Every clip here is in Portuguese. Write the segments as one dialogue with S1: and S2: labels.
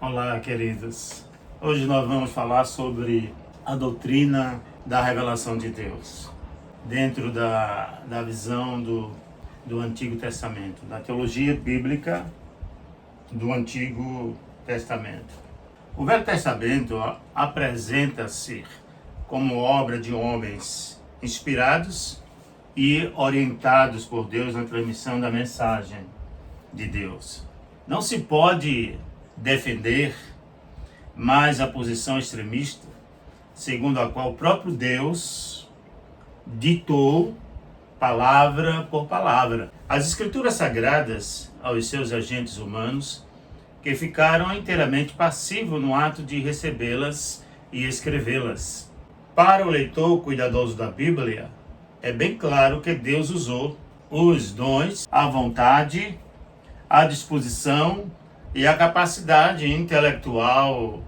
S1: Olá, queridos. Hoje nós vamos falar sobre a doutrina da revelação de Deus, dentro da visão do Antigo Testamento, da teologia bíblica do Antigo Testamento. O Velho Testamento apresenta-se como obra de homens inspirados e orientados por Deus na transmissão da mensagem de Deus. Não se pode defender mais a posição extremista, segundo a qual o próprio Deus ditou palavra por palavra as escrituras sagradas aos seus agentes humanos, que ficaram inteiramente passivos no ato de recebê-las e escrevê-las. Para o leitor cuidadoso da Bíblia, é bem claro que Deus usou os dons, a vontade, a disposição e a capacidade intelectual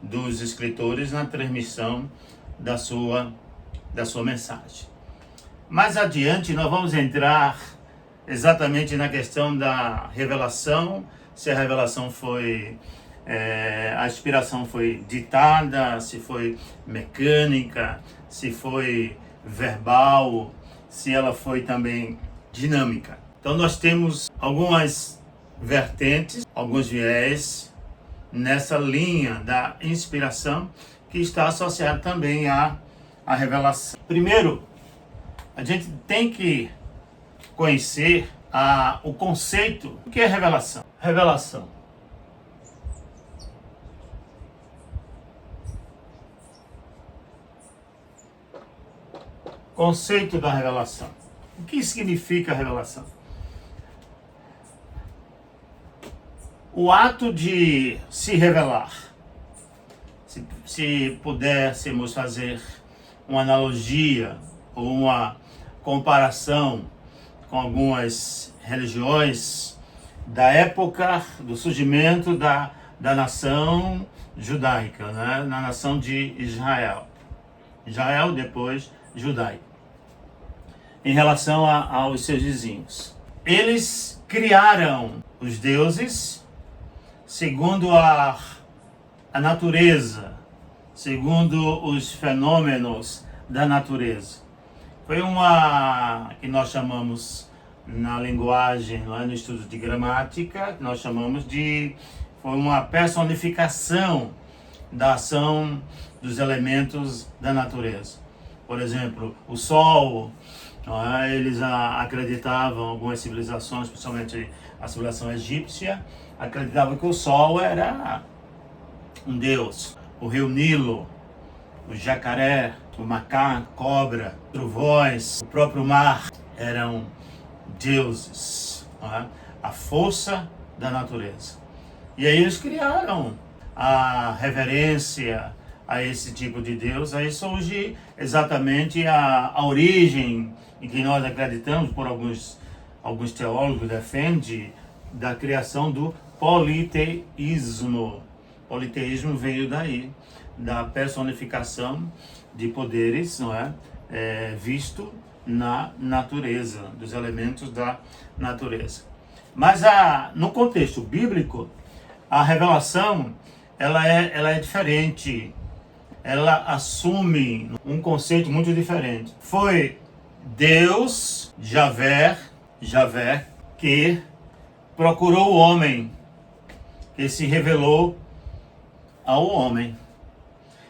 S1: dos escritores na transmissão da sua mensagem. Mais adiante nós vamos entrar exatamente na questão da revelação, se a revelação foi, a inspiração foi ditada, se foi mecânica, se foi verbal, se ela foi também dinâmica. Então nós temos algumas vertentes, alguns viés nessa linha da inspiração que está associado também à revelação. Primeiro, a gente tem que conhecer o conceito. O que é revelação? Revelação. Conceito da revelação. O que significa revelação? O ato de se revelar. Se pudéssemos fazer uma analogia ou uma comparação com algumas religiões da época do surgimento da nação judaica, né? Na nação de Israel. Israel, depois judaico. Em relação aos seus vizinhos. Eles criaram os deuses segundo a natureza, segundo os fenômenos da natureza. Foi uma que nós chamamos na linguagem, lá no estudo de gramática, nós chamamos foi uma personificação da ação dos elementos da natureza. Por exemplo, o sol, eles acreditavam, algumas civilizações, principalmente a civilização egípcia, acreditavam que o sol era um deus. O rio Nilo, o jacaré, o macaco, cobra, trovões, o próprio mar eram deuses, a força da natureza. E aí eles criaram a reverência a esse tipo de Deus. Aí surge exatamente a origem em que nós acreditamos, por alguns teólogos defendem, da criação do politeísmo. Politeísmo veio daí, da personificação de poderes, visto na natureza, dos elementos da natureza. Mas no contexto bíblico, a revelação ela é diferente. Ela assume um conceito muito diferente. Foi Deus, Javé, que procurou o homem, que se revelou ao homem.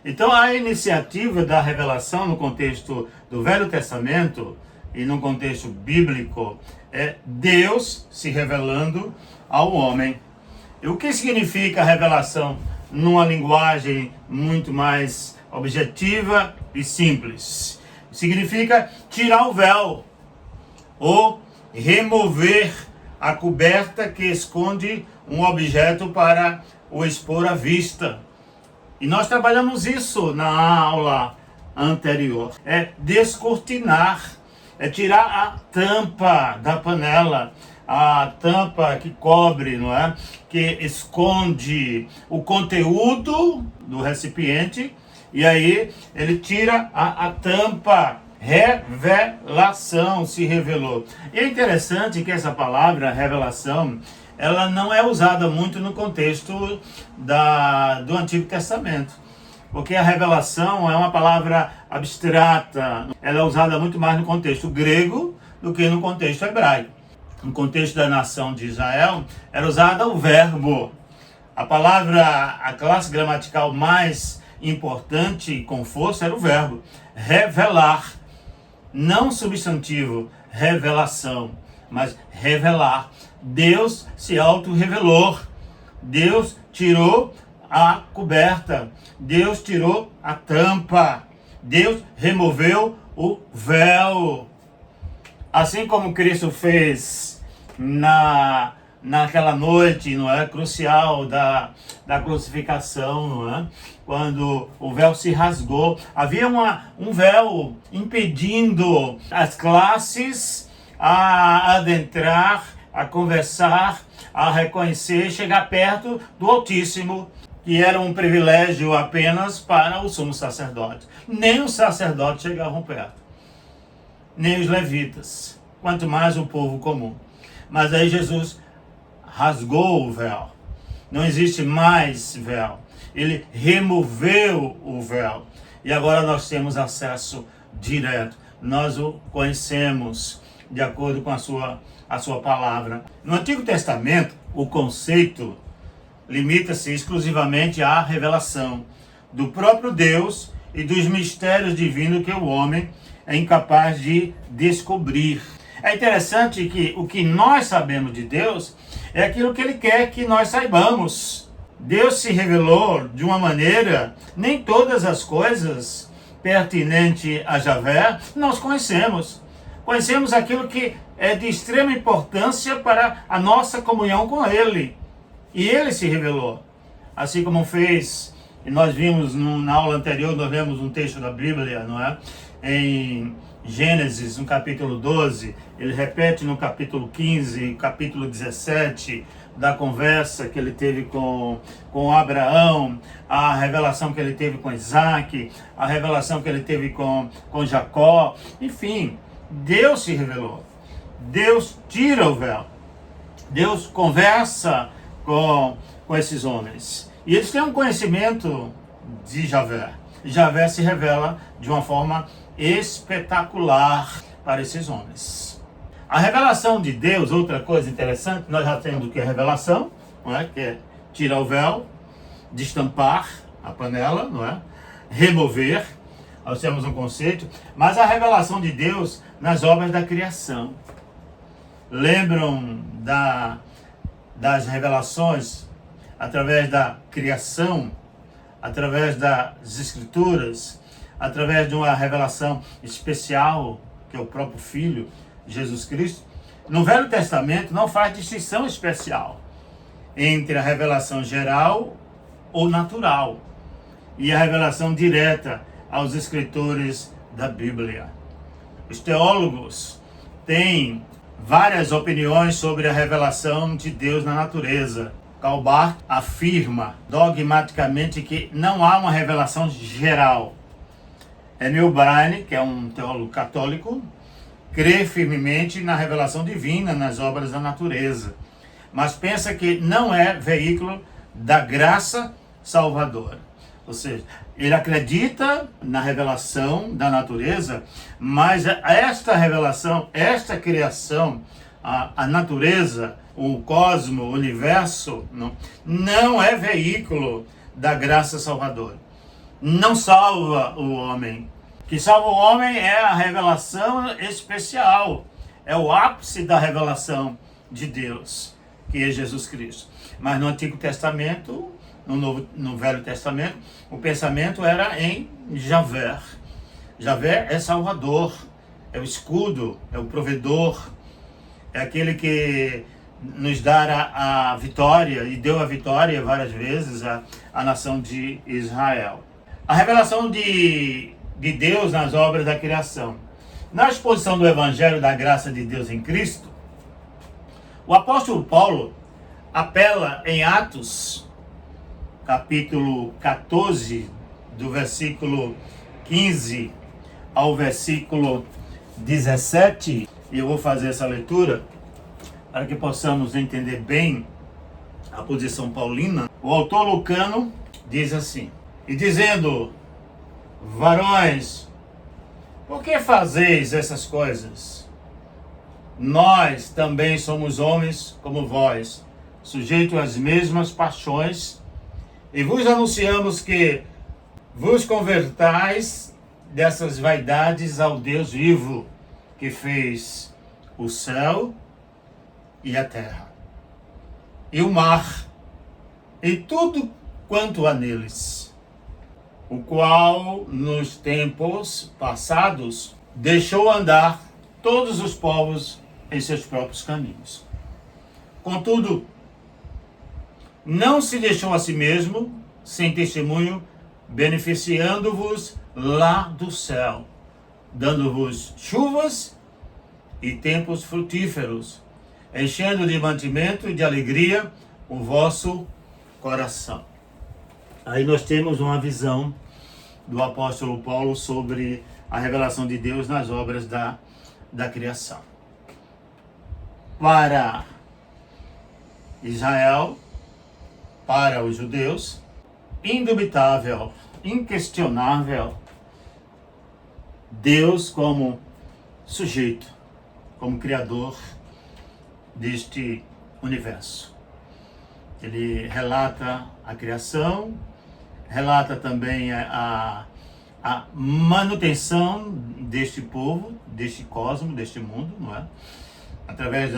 S1: Então a iniciativa da revelação no contexto do Velho Testamento e no contexto bíblico é Deus se revelando ao homem. E o que significa a revelação numa linguagem muito mais objetiva e simples? Significa tirar o véu ou remover a coberta que esconde um objeto para o expor à vista. E nós trabalhamos isso na aula anterior. É descortinar, é tirar a tampa da panela, a tampa que cobre, que esconde o conteúdo do recipiente, e aí ele tira a tampa. Revelação, se revelou. E é interessante que essa palavra revelação ela não é usada muito no contexto do Antigo Testamento. Porque a revelação é uma palavra abstrata, ela é usada muito mais no contexto grego do que no contexto hebraico. No contexto da nação de Israel, era usada o verbo. A classe gramatical mais importante com força era o verbo. Revelar, não substantivo, revelação, mas revelar. Deus se auto-revelou. Deus tirou a coberta. Deus tirou a tampa. Deus removeu o véu. Assim como Cristo fez naquela noite, não é, crucial da crucificação, não é? Quando o véu se rasgou, havia um véu impedindo as classes a adentrar, a conversar, a reconhecer, chegar perto do Altíssimo, que era um privilégio apenas para o sumo sacerdote. Nem os sacerdotes chegavam perto, nem os levitas, quanto mais o povo comum. Mas aí Jesus rasgou o véu. Não existe mais véu. Ele removeu o véu. E agora nós temos acesso direto. Nós o conhecemos de acordo com a sua palavra. No Antigo Testamento, o conceito limita-se exclusivamente à revelação do próprio Deus e dos mistérios divinos que o homem é incapaz de descobrir. É interessante que o que nós sabemos de Deus é aquilo que Ele quer que nós saibamos. Deus se revelou de uma maneira, nem todas as coisas pertinentes a Javé nós conhecemos. Conhecemos aquilo que é de extrema importância para a nossa comunhão com Ele. E Ele se revelou. Assim como fez, e nós vimos na aula anterior, nós lemos um texto da Bíblia, não é? Em Gênesis, no capítulo 12, ele repete no capítulo 15, capítulo 17, da conversa que ele teve com Abraão, a revelação que ele teve com Isaac, a revelação que ele teve com Jacó. Enfim, Deus se revelou. Deus tira o véu. Deus conversa com esses homens. E eles têm um conhecimento de Javé. Javé se revela de uma forma espetacular para esses homens. A revelação de Deus, outra coisa interessante, nós já temos o que é revelação, não é? Que é tirar o véu, destampar a panela, não é? Remover, nós temos um conceito, mas a revelação de Deus nas obras da criação. Lembram das revelações através da criação, através das escrituras, através de uma revelação especial, que é o próprio Filho, Jesus Cristo? No Velho Testamento não faz distinção especial entre a revelação geral ou natural e a revelação direta aos escritores da Bíblia. Os teólogos têm várias opiniões sobre a revelação de Deus na natureza. Karl Barth afirma dogmaticamente que não há uma revelação geral. Emil Brine, que é um teólogo católico, crê firmemente na revelação divina nas obras da natureza, mas pensa que não é veículo da graça salvadora. Ou seja, ele acredita na revelação da natureza, mas esta revelação, esta criação, a natureza, o cosmo, o universo, não é veículo da graça salvadora. Não salva o homem. O que salva o homem é a revelação especial. É o ápice da revelação de Deus, que é Jesus Cristo. Mas no Antigo Testamento, no Velho Testamento, o pensamento era em Javé. Javé é Salvador, é o escudo, é o provedor, é aquele que nos dá a vitória e deu a vitória várias vezes à nação de Israel. A revelação de Deus nas obras da criação. Na exposição do Evangelho da Graça de Deus em Cristo, o apóstolo Paulo apela em Atos, capítulo 14, do versículo 15 ao versículo 17, e eu vou fazer essa leitura para que possamos entender bem a posição paulina, o autor lucano diz assim: e dizendo, varões, por que fazeis essas coisas? Nós também somos homens como vós, sujeitos às mesmas paixões, e vos anunciamos que vos convertais dessas vaidades ao Deus vivo, que fez o céu e a terra, e o mar, e tudo quanto há neles, o qual nos tempos passados deixou andar todos os povos em seus próprios caminhos. Contudo, não se deixou a si mesmo sem testemunho, beneficiando-vos lá do céu, dando-vos chuvas e tempos frutíferos, enchendo de mantimento e de alegria o vosso coração. Aí nós temos uma visão do apóstolo Paulo sobre a revelação de Deus nas obras da criação. Para Israel, para os judeus, indubitável, inquestionável, Deus como sujeito, como criador deste universo. Ele relata a criação, relata também a manutenção deste povo, deste cosmos, deste mundo, não é? Através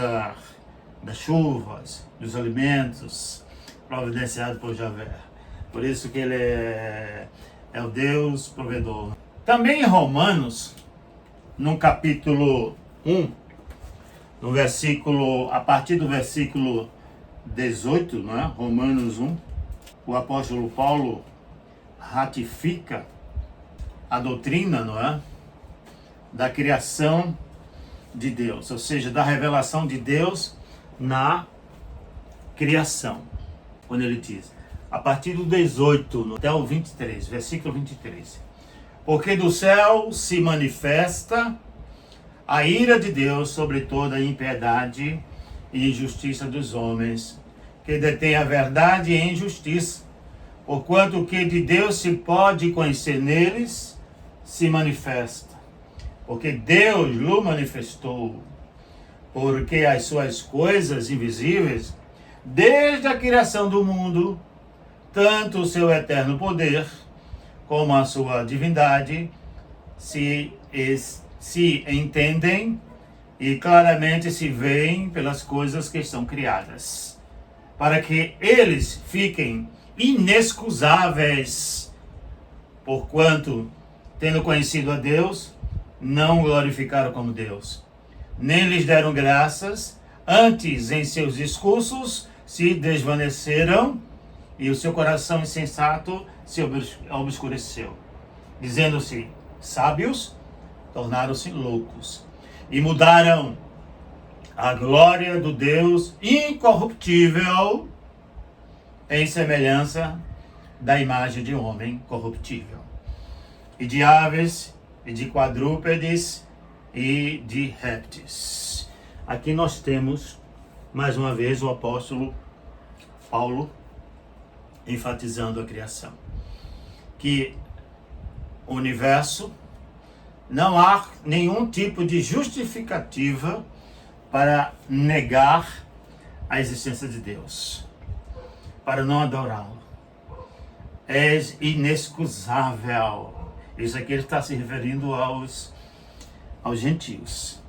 S1: das chuvas, dos alimentos, providenciado por Javé. Por isso que ele é o Deus provedor. Também em Romanos, no capítulo 1, no versículo, a partir do versículo 18, não é? Romanos 1, o apóstolo Paulo ratifica a doutrina, não é? Da criação de Deus, ou seja, da revelação de Deus na criação. Quando ele diz, a partir do 18 até o 23, versículo 23. Porque do céu se manifesta a ira de Deus sobre toda a impiedade e injustiça dos homens, que detêm a verdade e a injustiça, porquanto o que de Deus se pode conhecer neles se manifesta. Porque Deus lhe manifestou, porque as suas coisas invisíveis, desde a criação do mundo, tanto o seu eterno poder, como a sua divindade, se entendem e claramente se veem pelas coisas que estão criadas, para que eles fiquem inexcusáveis, porquanto, tendo conhecido a Deus, não o glorificaram como Deus, nem lhes deram graças, antes em seus discursos se desvaneceram, e o seu coração insensato se obscureceu. Dizendo-se sábios, tornaram-se loucos, e mudaram a glória do Deus incorruptível em semelhança da imagem de homem corruptível, e de aves, e de quadrúpedes, e de répteis. Aqui nós temos, mais uma vez, o apóstolo Paulo enfatizando a criação. Que o universo, não há nenhum tipo de justificativa para negar a existência de Deus, para não adorá-lo. É inexcusável. Isso aqui ele está se referindo aos gentios.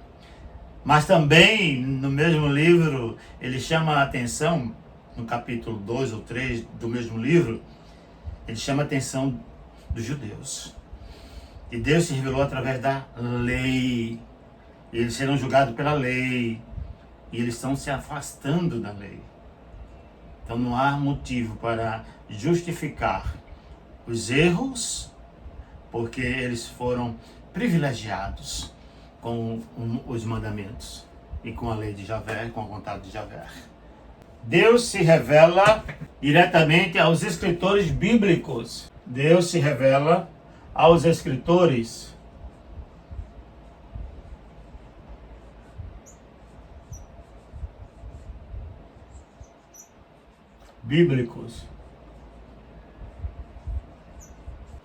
S1: Mas também, no mesmo livro, ele chama a atenção, no capítulo 2 ou 3 do mesmo livro, ele chama a atenção dos judeus. E Deus se revelou através da lei. Eles serão julgados pela lei. E eles estão se afastando da lei. Então não há motivo para justificar os erros, porque eles foram privilegiados com os mandamentos e com a lei de Javé, com a vontade de Javé. Deus se revela diretamente aos escritores bíblicos. Deus se revela aos escritores. bíblicos.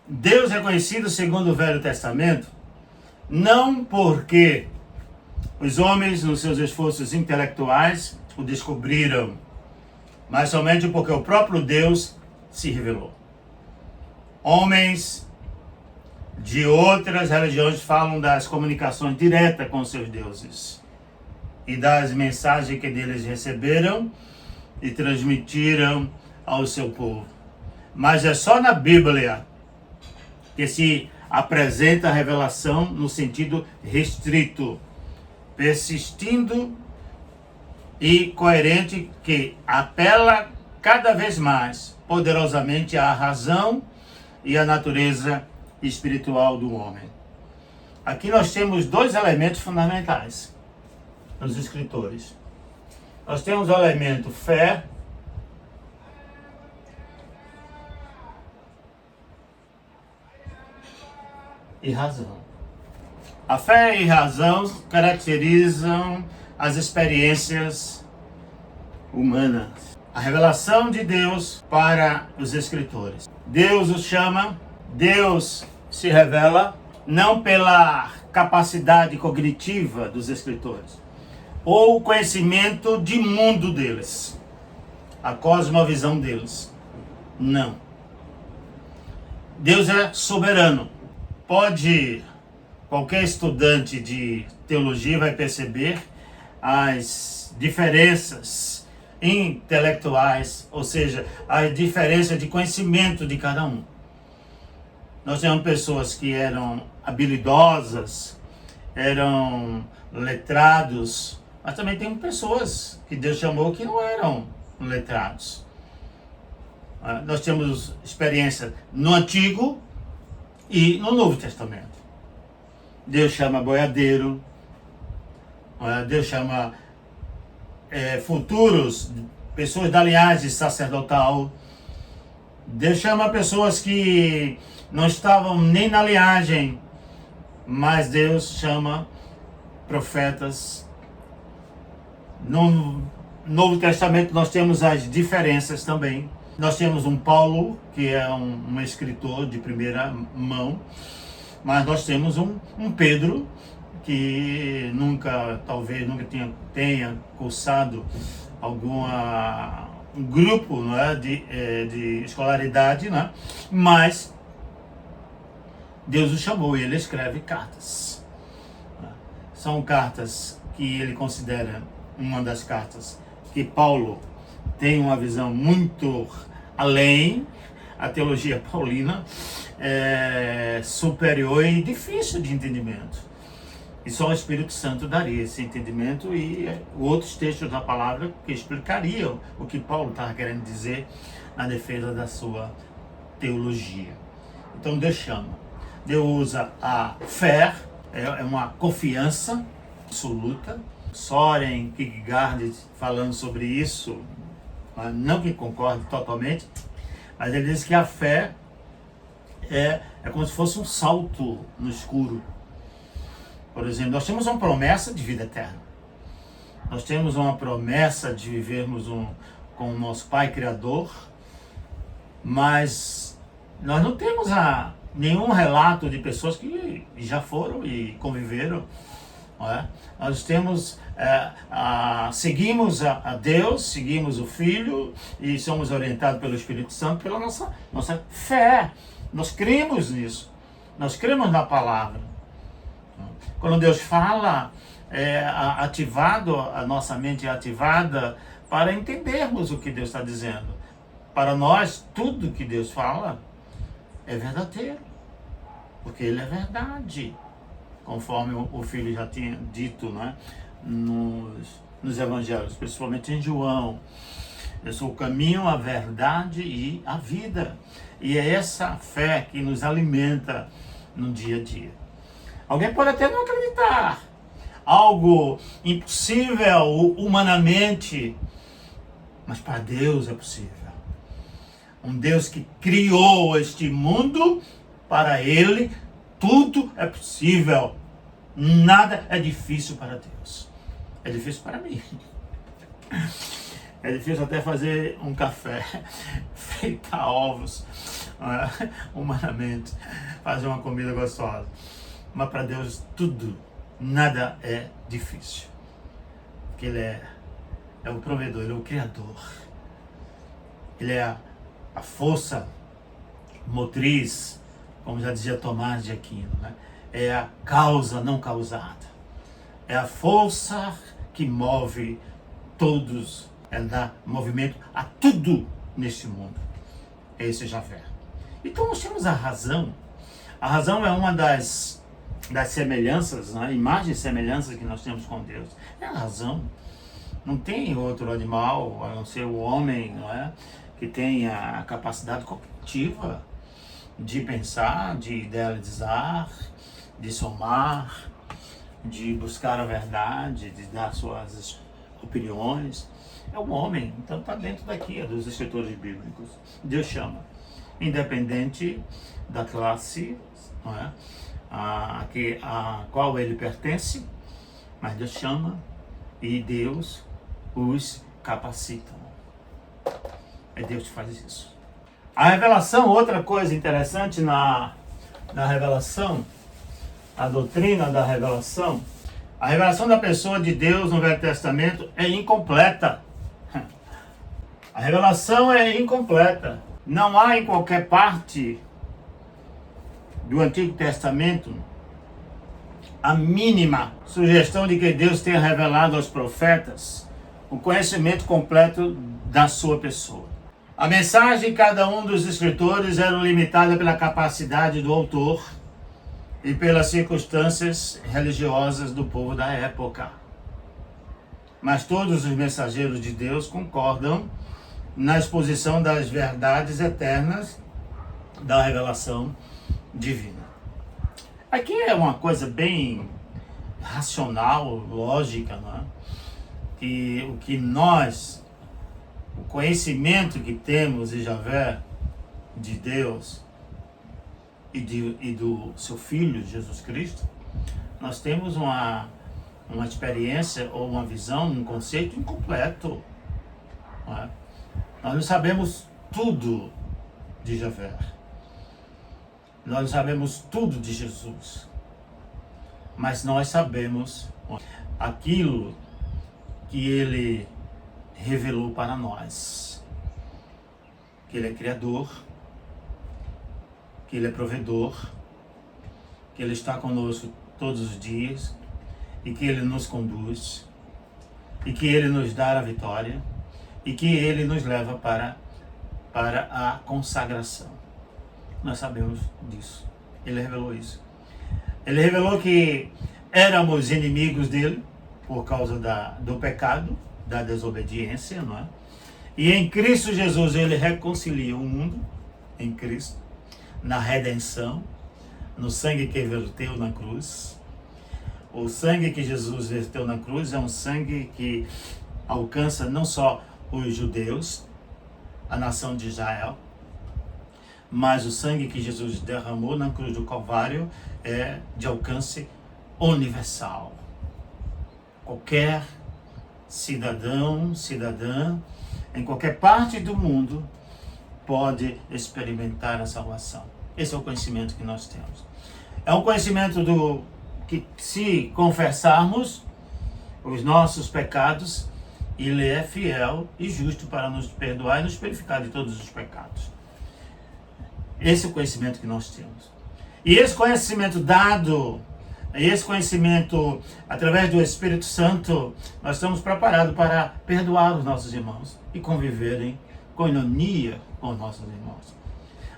S1: Deus é conhecido segundo o Velho Testamento não porque os homens, nos seus esforços intelectuais, o descobriram, mas somente porque o próprio Deus se revelou. Homens de outras religiões falam das comunicações diretas com seus deuses e das mensagens que deles receberam e transmitiram ao seu povo. Mas é só na Bíblia que se apresenta a revelação no sentido restrito, persistindo e coerente, que apela cada vez mais poderosamente à razão e à natureza espiritual do homem. Aqui nós temos dois elementos fundamentais nos escritores. Nós temos o elemento fé e razão. A fé e a razão caracterizam as experiências humanas. A revelação de Deus para os escritores. Deus os chama, Deus se revela não pela capacidade cognitiva dos escritores ou o conhecimento de mundo deles, a cosmovisão deles. Não. Deus é soberano. Qualquer estudante de teologia vai perceber as diferenças intelectuais, ou seja, a diferença de conhecimento de cada um. Nós temos pessoas que eram habilidosas, eram letrados, mas também tem pessoas que Deus chamou que não eram letrados. Nós temos experiência no Antigo e no Novo Testamento. Deus chama boiadeiro, Deus chama futuros, pessoas da linhagem sacerdotal. Deus chama pessoas que não estavam nem na linhagem, mas Deus chama profetas. No Novo Testamento nós temos as diferenças também. Nós temos um Paulo, que é um escritor de primeira mão, mas nós temos um Pedro, que talvez nunca tenha cursado um grupo, não é, de escolaridade, não é? Mas Deus o chamou e ele escreve cartas. São cartas que ele considera uma das cartas que Paulo tem uma visão muito além, a teologia paulina é superior e difícil de entendimento. E só o Espírito Santo daria esse entendimento e outros textos da palavra que explicariam o que Paulo estava querendo dizer na defesa da sua teologia. Então Deus chama. Deus usa a fé, é uma confiança absoluta. Soren Kierkegaard falando sobre isso, não que concorde totalmente, mas ele diz que a fé é como se fosse um salto no escuro. Por exemplo, nós temos uma promessa de vida eterna. Nós temos uma promessa de vivermos com o nosso Pai Criador, mas nós não temos nenhum relato de pessoas que já foram e conviveram. Não é? Nós temos, seguimos a Deus, seguimos o Filho e somos orientados pelo Espírito Santo pela nossa fé. Nós cremos nisso, nós cremos na palavra. Quando Deus fala, a nossa mente é ativada para entendermos o que Deus está dizendo. Para nós, tudo que Deus fala é verdadeiro, porque Ele é verdade. Conforme o Filho já tinha dito, né, nos evangelhos, principalmente em João. Eu sou o caminho, a verdade e a vida. E é essa fé que nos alimenta no dia a dia. Alguém pode até não acreditar. Algo impossível humanamente, mas para Deus é possível. Um Deus que criou este mundo, para Ele tudo é possível. Nada é difícil para Deus. É difícil para mim. É difícil até fazer um café, fritar ovos, humanamente, fazer uma comida gostosa. Mas para Deus tudo, nada é difícil. Porque Ele é o provedor, Ele é o Criador. Ele é a força motriz, como já dizia Tomás de Aquino, né? É a causa não causada. É a força que move todos, dá movimento a tudo neste mundo. Esse é Javé. Então nós temos a razão. A razão é uma das semelhanças, né? Imagens e semelhanças que nós temos com Deus. É a razão. Não tem outro animal, a não ser o homem, não é? Que tem a capacidade cognitiva de pensar, de idealizar, de somar, de buscar a verdade, de dar suas opiniões. É o homem, então está dentro daqui, dos escritores bíblicos. Deus chama, independente da classe, não é? a qual ele pertence, mas Deus chama e Deus os capacita. É Deus que faz isso. A revelação, outra coisa interessante na revelação, a doutrina da revelação, a revelação da pessoa de Deus no Velho Testamento é incompleta. A revelação é incompleta. Não há em qualquer parte do Antigo Testamento a mínima sugestão de que Deus tenha revelado aos profetas o conhecimento completo da sua pessoa. A mensagem de cada um dos escritores era limitada pela capacidade do autor e pelas circunstâncias religiosas do povo da época. Mas todos os mensageiros de Deus concordam na exposição das verdades eternas da revelação divina. Aqui é uma coisa bem racional, lógica, não é? Que o conhecimento que temos de Javé, de Deus e do seu Filho, Jesus Cristo, nós temos uma experiência ou uma visão, um conceito incompleto. Não é? Nós não sabemos tudo de Javé. Nós não sabemos tudo de Jesus. Mas nós sabemos aquilo que Ele revelou para nós. Que Ele é Criador, que Ele é provedor, que Ele está conosco todos os dias e que Ele nos conduz e que Ele nos dá a vitória e que Ele nos leva para a consagração. Nós sabemos disso. Ele revelou isso. Ele revelou que éramos inimigos dele por causa do pecado, da desobediência, não é? E em Cristo Jesus Ele reconcilia o mundo, em Cristo, na redenção, no sangue que Ele verteu na cruz. O sangue que Jesus verteu na cruz é um sangue que alcança não só os judeus, a nação de Israel, mas o sangue que Jesus derramou na cruz do Calvário é de alcance universal. Qualquer cidadão, cidadã, em qualquer parte do mundo, pode experimentar a salvação. Esse é o conhecimento que nós temos. É um conhecimento que, se confessarmos os nossos pecados, Ele é fiel e justo para nos perdoar e nos purificar de todos os pecados. Esse é o conhecimento que nós temos. E esse conhecimento dado, esse conhecimento através do Espírito Santo, nós estamos preparados para perdoar os nossos irmãos e conviverem com harmonia com os nossos irmãos.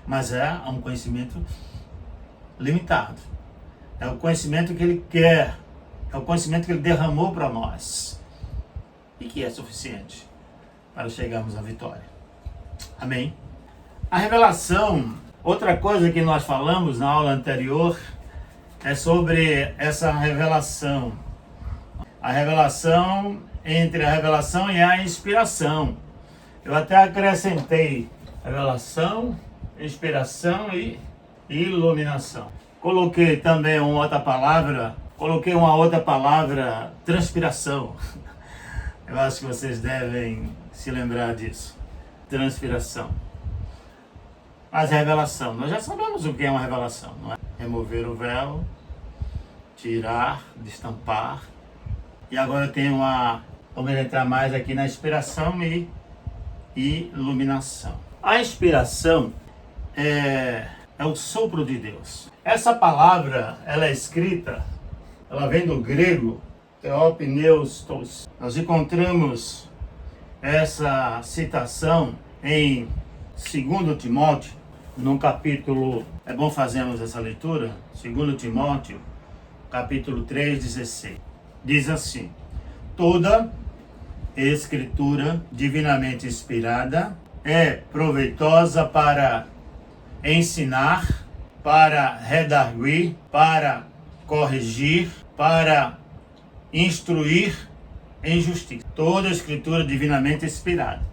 S1: Mas é um conhecimento limitado. É o conhecimento que Ele quer, é o conhecimento que Ele derramou para nós e que é suficiente para chegarmos à vitória. Amém? A revelação, outra coisa que nós falamos na aula anterior, é sobre essa revelação. A revelação entre a revelação e a inspiração. Eu até acrescentei revelação, inspiração e iluminação. Coloquei também uma outra palavra, transpiração. Eu acho que vocês devem se lembrar disso. Transpiração. Mas revelação, nós já sabemos o que é uma revelação, não é? Remover o véu, tirar, destampar. E agora eu tenho vamos entrar mais aqui na inspiração e iluminação. A inspiração é o sopro de Deus. Essa palavra, ela é escrita, ela vem do grego, theopneustos. Nós encontramos essa citação em 2 Timóteo, no capítulo, é bom fazermos essa leitura, 2 Timóteo, capítulo 3:16. Diz assim: toda escritura divinamente inspirada é proveitosa para ensinar, para redarguir, para corrigir, para instruir em justiça. Toda escritura divinamente inspirada.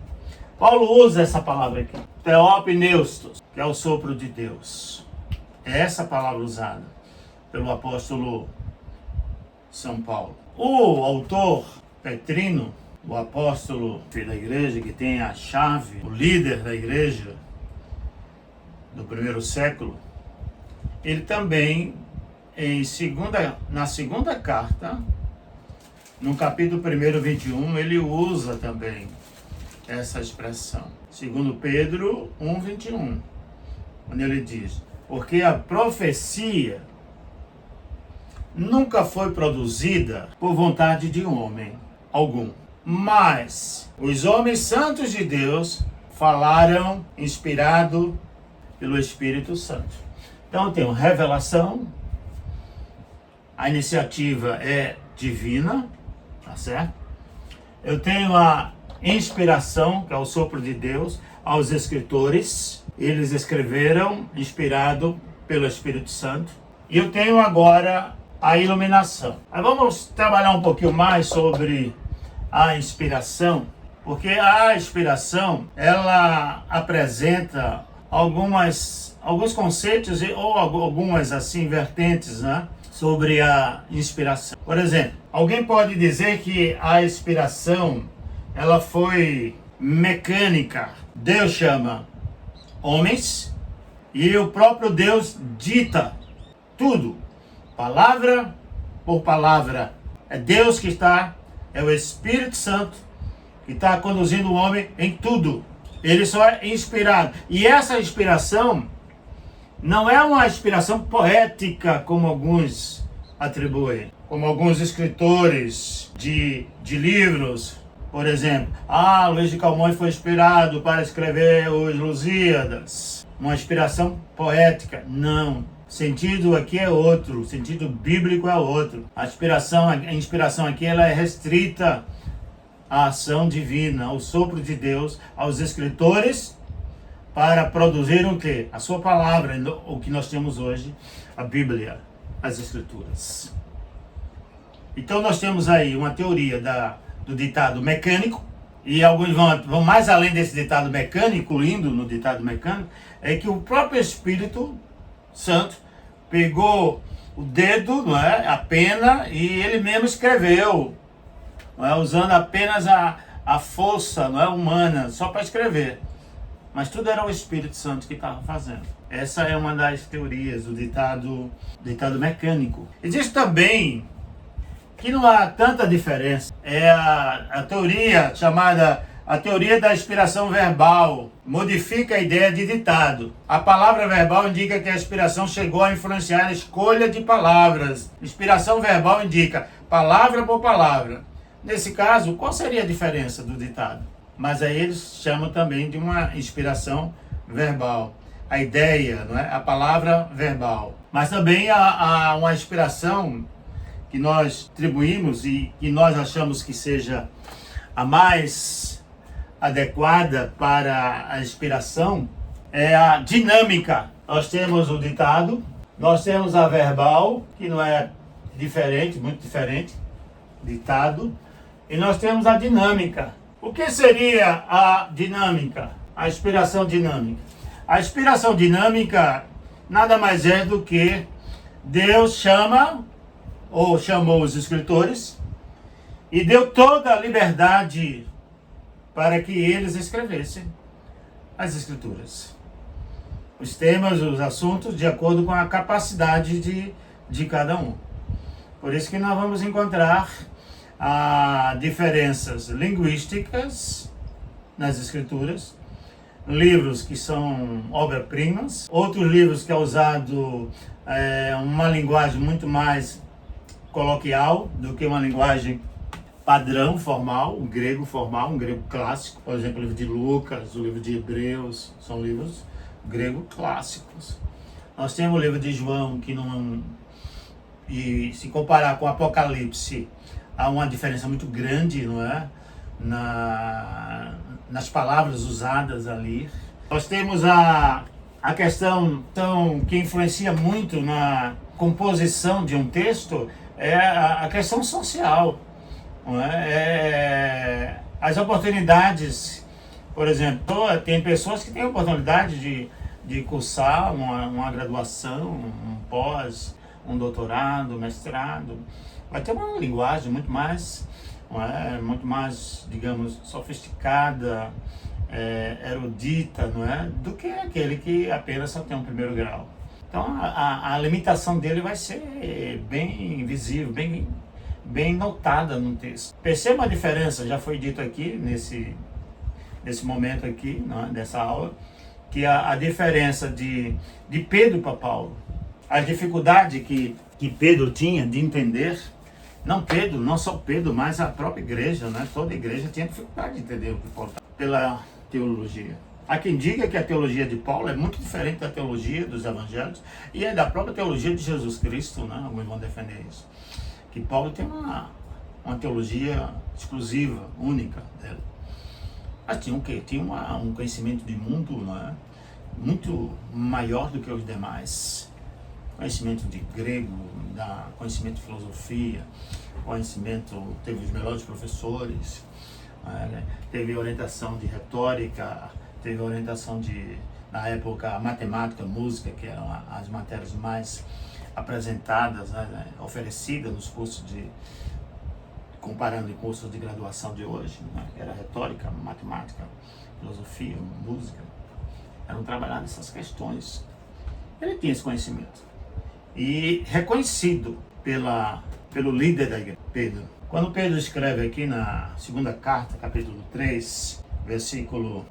S1: Paulo usa essa palavra aqui, theopneustos, que é o sopro de Deus. É essa palavra usada pelo apóstolo São Paulo. O autor Petrino, o apóstolo da igreja, que tem a chave, o líder da igreja do primeiro século, ele também, na segunda carta, no capítulo 1, 21, ele usa também essa expressão. 2 Pedro 1, 21, onde ele diz: porque a profecia nunca foi produzida por vontade de homem algum, mas os homens santos de Deus falaram inspirado pelo Espírito Santo. Então tem uma revelação, a iniciativa é divina, tá certo? Eu tenho a inspiração, que é o sopro de Deus, aos escritores. Eles escreveram inspirado pelo Espírito Santo. E eu tenho agora a iluminação. Aí vamos trabalhar um pouquinho mais sobre a inspiração, porque a inspiração, ela apresenta alguns conceitos ou algumas assim vertentes, né, sobre a inspiração. Por exemplo, alguém pode dizer que a inspiração ela foi mecânica. Deus chama homens e o próprio Deus dita tudo, palavra por palavra. É Deus que é o Espírito Santo que está conduzindo o homem em tudo. Ele só é inspirado. E essa inspiração não é uma inspiração poética, como alguns atribuem, como alguns escritores de livros. Por exemplo, Luiz de Camões foi inspirado para escrever os Lusíadas. Uma inspiração poética. Não. O sentido aqui é outro. O sentido bíblico é outro. A inspiração aqui ela é restrita à ação divina, ao sopro de Deus, aos escritores, para produzir o quê? A sua palavra, o que nós temos hoje, a Bíblia, as Escrituras. Então nós temos aí uma teoria do ditado mecânico, e alguns vão mais além desse ditado mecânico, lindo no ditado mecânico, é que o próprio Espírito Santo pegou o dedo, não é, a pena, e ele mesmo escreveu, não é, usando apenas a força, não é, humana, só para escrever. Mas tudo era o Espírito Santo que estava fazendo. Essa é uma das teorias do ditado mecânico. Existe também que não há tanta diferença. É a teoria chamada a teoria da inspiração verbal. Modifica a ideia de ditado. A palavra verbal indica que a inspiração chegou a influenciar a escolha de palavras. Inspiração verbal indica palavra por palavra. Nesse caso, qual seria a diferença do ditado? Mas aí eles chamam também de uma inspiração verbal. A ideia, não é? A palavra verbal. Mas também há uma inspiração que nós atribuímos e que nós achamos que seja a mais adequada para a inspiração, é a dinâmica. Nós temos o ditado, nós temos a verbal, que não é diferente, muito diferente, ditado, e nós temos a dinâmica. O que seria a dinâmica? A inspiração dinâmica. A inspiração dinâmica nada mais é do que Deus chama ou chamou os escritores e deu toda a liberdade para que eles escrevessem as Escrituras. Os temas, os assuntos, de acordo com a capacidade de cada um. Por isso que nós vamos encontrar diferenças linguísticas nas Escrituras, livros que são obras-primas, outros livros que é usado uma linguagem muito mais coloquial do que uma linguagem padrão, formal, um grego clássico. Por exemplo, o livro de Lucas, o livro de Hebreus, são livros grego clássicos. Nós temos o livro de João, que não... E se comparar com o Apocalipse, há uma diferença muito grande, não é? Nas palavras usadas ali. Nós temos a questão que influencia muito na composição de um texto, é a questão social. Não é? As oportunidades, por exemplo, tem pessoas que têm a oportunidade de cursar uma graduação, um pós, um doutorado, um mestrado. Vai ter uma linguagem muito mais, muito mais, digamos, sofisticada, erudita, não é? Do que aquele que apenas só tem um primeiro grau. Então a limitação dele vai ser bem visível, bem notada no texto. Perceba a diferença, já foi dito aqui nesse momento aqui, né, dessa aula, que a diferença de Pedro para Paulo, a dificuldade que Pedro tinha de entender, não só Pedro, mas a própria igreja, né? Toda a igreja tinha dificuldade de entender o que Paulo estava pela teologia. Há quem diga que a teologia de Paulo é muito diferente da teologia dos evangelhos e é da própria teologia de Jesus Cristo, né? Alguns vão defender isso. Que Paulo tem uma teologia exclusiva, única dela. Mas tinha o quê? Tinha um conhecimento de mundo, não é? Muito maior do que os demais. Conhecimento de grego, conhecimento de filosofia, teve os melhores professores, teve orientação de retórica, teve orientação na época, matemática, música, que eram as matérias mais apresentadas, oferecidas nos cursos comparando com cursos de graduação de hoje, que era retórica, matemática, filosofia, música, eram trabalhadas essas questões. Ele tinha esse conhecimento. E reconhecido pelo líder da igreja, Pedro. Quando Pedro escreve aqui na segunda carta, capítulo 3, versículo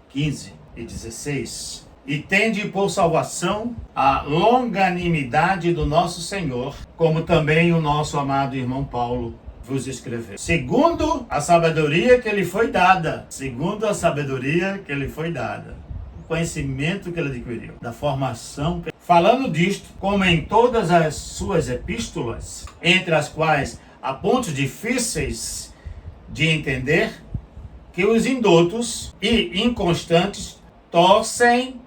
S1: 15 e 16, e tende por salvação a longanimidade do nosso Senhor, como também o nosso amado irmão Paulo vos escreveu. Segundo a sabedoria que lhe foi dada, o conhecimento que ele adquiriu, da formação. Falando disto, como em todas as suas epístolas, entre as quais há pontos difíceis de entender, que os indoutos e inconstantes torcem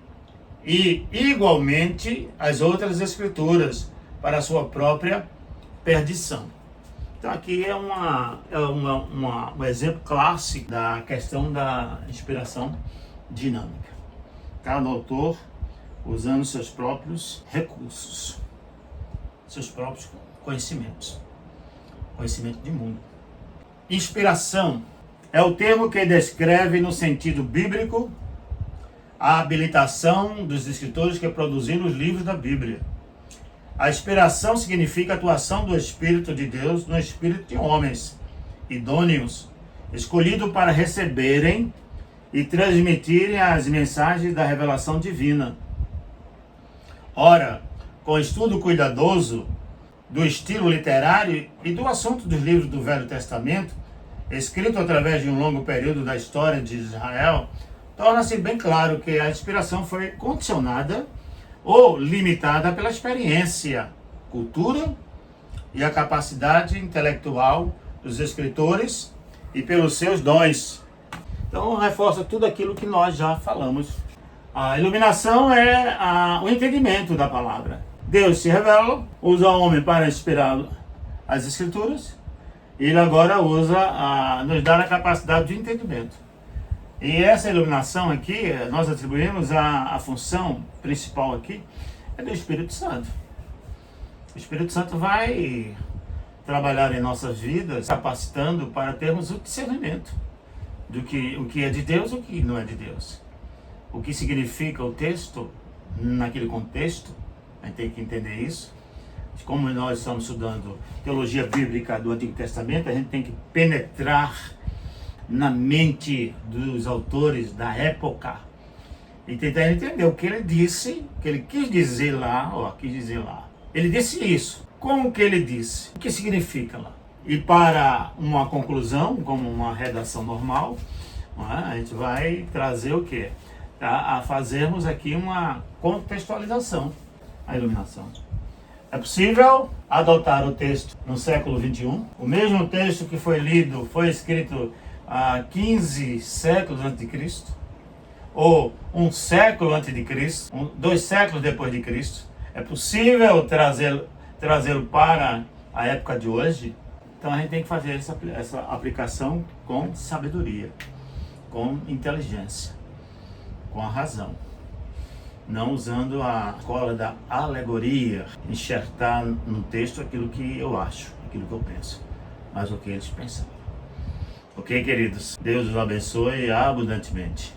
S1: e igualmente as outras escrituras para a sua própria perdição. Então aqui é um exemplo clássico da questão da inspiração dinâmica. Cada autor usando seus próprios recursos, seus próprios conhecimentos, conhecimento de mundo. Inspiração é o termo que descreve no sentido bíblico a habilitação dos escritores que produziram os livros da Bíblia. A inspiração significa a atuação do Espírito de Deus no espírito de homens idôneos, escolhidos para receberem e transmitirem as mensagens da revelação divina. Ora, com estudo cuidadoso do estilo literário e do assunto dos livros do Velho Testamento, escrito através de um longo período da história de Israel, torna-se bem claro que a inspiração foi condicionada ou limitada pela experiência, cultura e a capacidade intelectual dos escritores e pelos seus dons. Então, reforça tudo aquilo que nós já falamos. A iluminação é o entendimento da palavra. Deus se revela, usa o homem para inspirar as escrituras, e ele agora nos dá a capacidade de entendimento. E essa iluminação aqui, nós atribuímos a função principal aqui, é do Espírito Santo. O Espírito Santo vai trabalhar em nossas vidas, capacitando para termos o discernimento do que o que é de Deus e o que não é de Deus. O que significa o texto naquele contexto, a gente tem que entender isso. Como nós estamos estudando teologia bíblica do Antigo Testamento, a gente tem que penetrar na mente dos autores da época e tentar entender o que ele disse, o que ele quis dizer lá, Ele disse isso. Como que ele disse? O que significa lá? E para uma conclusão, como uma redação normal, a gente vai trazer o quê? A fazermos aqui uma contextualização, a iluminação. É possível adotar o texto no século XXI, o mesmo texto que foi lido, foi escrito há 15 séculos antes de Cristo, ou um século antes de Cristo, 2 séculos depois de Cristo. É possível trazê-lo para a época de hoje? Então a gente tem que fazer essa aplicação com sabedoria, com inteligência, com a razão. Não usando a escola da alegoria, enxertar no texto aquilo que eu acho, aquilo que eu penso, mas o que eles pensam. Ok, queridos? Deus os abençoe abundantemente.